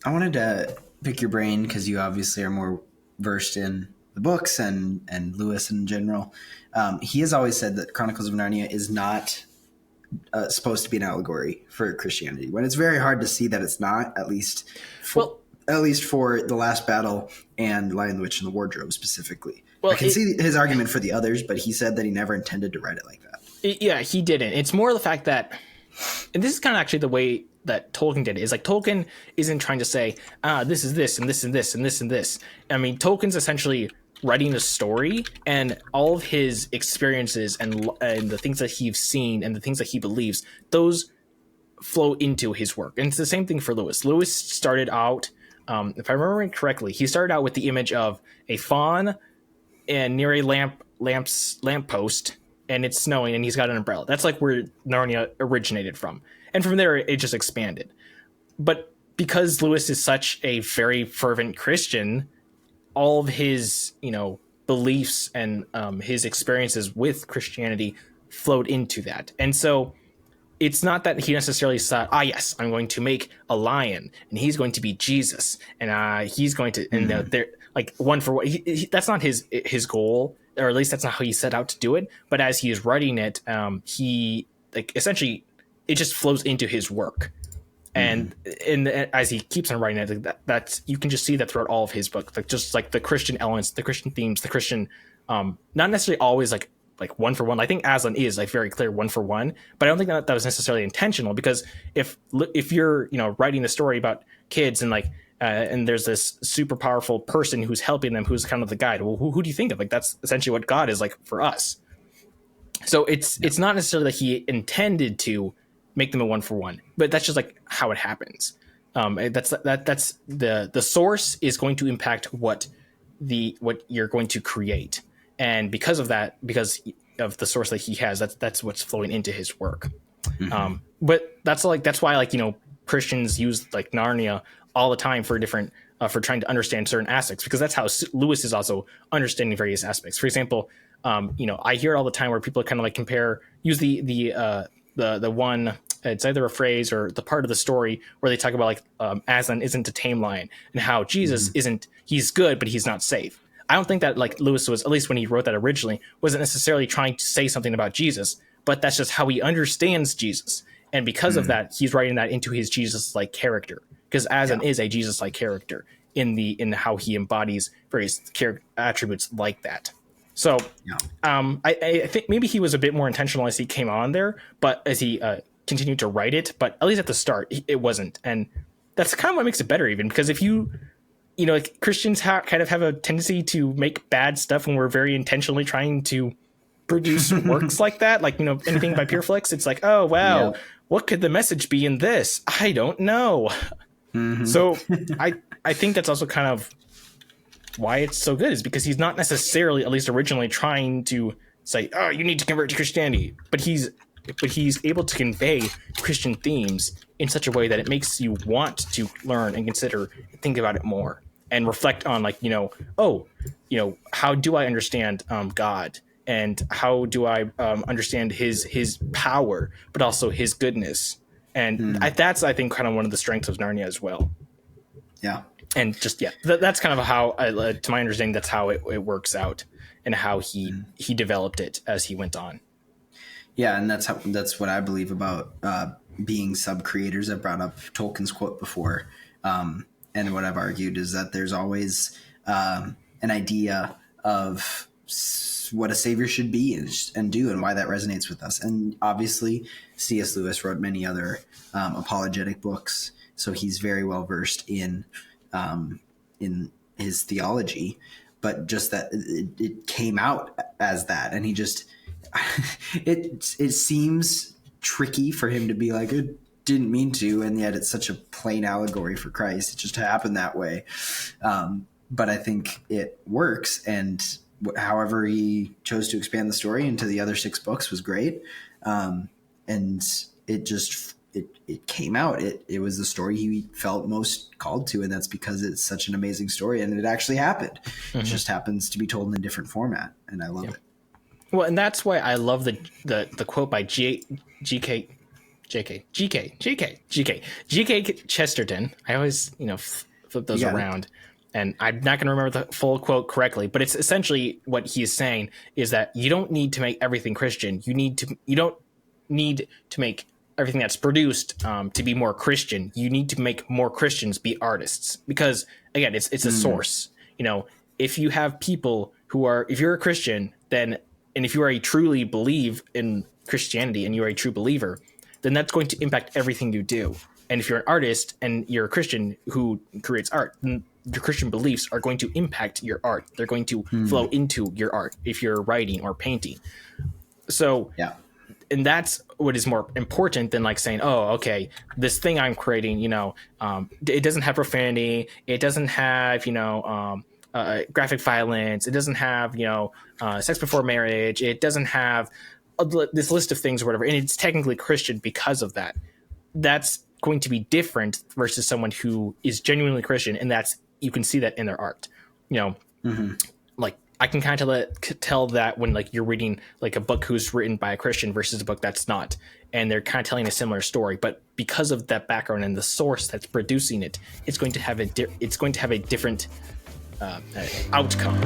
I wanted to pick your brain because you obviously are more versed in the books and Lewis in general. He has always said that Chronicles of Narnia is not supposed to be an allegory for Christianity, when it's very hard to see that it's not, at least for The Last Battle and Lion, the Witch, and the Wardrobe specifically. I can see his argument for the others, but he said that he never intended to write it like that. Yeah, he didn't. It's more the fact that, and this is kind of actually the way that Tolkien did it, is like Tolkien isn't trying to say, this is this and this and this and this and this. I mean, Tolkien's essentially writing a story, and all of his experiences and the things that he's seen and the things that he believes, those flow into his work. And it's the same thing for Lewis. Lewis started out, if I remember correctly, he started out with the image of a fawn and near a lamppost, and it's snowing, and he's got an umbrella. That's like where Narnia originated from. And from there, it just expanded. But because Lewis is such a very fervent Christian, all of his, beliefs and his experiences with Christianity flowed into that. And so it's not that he necessarily said, yes, I'm going to make a lion, and he's going to be Jesus, and he's going to, and they're like one for one. That's not his goal, or at least that's not how he set out to do it. But as he is writing it, he essentially it just flows into his work. And as he keeps on writing it, that's you can just see that throughout all of his books, just like the Christian elements, the Christian themes, the Christian, not necessarily always like one for one. I think Aslan is like very clear one for one, but I don't think that was necessarily intentional, because if you're writing a story about kids and and there's this super powerful person who's helping them, who's kind of the guide, well, who do you think of? Like, that's essentially what God is like for us. So it's not necessarily that he intended to make them a one for one, but that's just like how it happens. That's the source is going to impact what you're going to create. And because of that, because of the source that he has, that's what's flowing into his work. But that's why Christians use like Narnia all the time for different for trying to understand certain aspects, because that's how Lewis is also understanding various aspects. For example, I hear it all the time where people kind of use the one, it's either a phrase or the part of the story where they talk about Aslan isn't a tame lion, and how Jesus isn't, he's good, but he's not safe. I don't think that Lewis was, at least when he wrote that originally, wasn't necessarily trying to say something about Jesus, but that's just how he understands Jesus. And because of that, he's writing that into his Jesus-like character, because Aslan is a Jesus-like character in how he embodies various attributes like that. So I think maybe he was a bit more intentional as he came on there, but as he continued to write it, but at least at the start, it wasn't. And that's kind of what makes it better, even, because if Christians kind of have a tendency to make bad stuff when we're very intentionally trying to produce works like that, anything by Pureflix, it's like, oh, wow, what could the message be in this? I don't know. So I think that's also kind of why it's so good, is because he's not necessarily, at least originally, trying to say, oh, you need to convert to Christianity, but he's able to convey Christian themes in such a way that it makes you want to learn and consider, think about it more, and reflect on how do I understand God, and how do I understand his power, but also his goodness. And that's, I think, kind of one of the strengths of Narnia as well. Yeah. And just, that's kind of how, to my understanding, that's how it works out, and how he developed it as he went on. Yeah, and that's what I believe about being sub-creators. I brought up Tolkien's quote before, and what I've argued is that there's always an idea of what a savior should be and do, and why that resonates with us. And obviously, C.S. Lewis wrote many other apologetic books, so he's very well versed in his theology. But just that it came out as that, and he just it seems tricky for him to be like, it didn't mean to, and yet it's such a plain allegory for Christ. It just happened that way. But I think it works, and however he chose to expand the story into the other 6 books was great. And it came out. It was the story he felt most called to, and that's because it's such an amazing story, and it actually happened. It just happens to be told in a different format, and I love it. Well, and that's why I love the quote by G.K. GK Chesterton. I always, flip those around, and I'm not going to remember the full quote correctly, but it's essentially what he is saying is that you don't need to make everything Christian. You don't need to make everything that's produced to be more Christian. You need to make more Christians be artists, because again, it's a source. If you have people if you're a Christian, then, and if you are truly believe in Christianity and you are a true believer, then that's going to impact everything you do. And if you're an artist and you're a Christian who creates art, then your Christian beliefs are going to impact your art. They're going to flow into your art if you're writing or painting. So, and that's what is more important than like saying, oh, okay, this thing I'm creating, it doesn't have profanity. It doesn't have, graphic violence. It doesn't have, sex before marriage. It doesn't have this list of things or whatever. And it's technically Christian because of that. That's going to be different versus someone who is genuinely Christian. And you can see that in their art, like I can kind of tell that when like you're reading like a book who's written by a Christian versus a book that's not, and they're kind of telling a similar story, but because of that background and the source that's producing it, it's going to have a different outcome.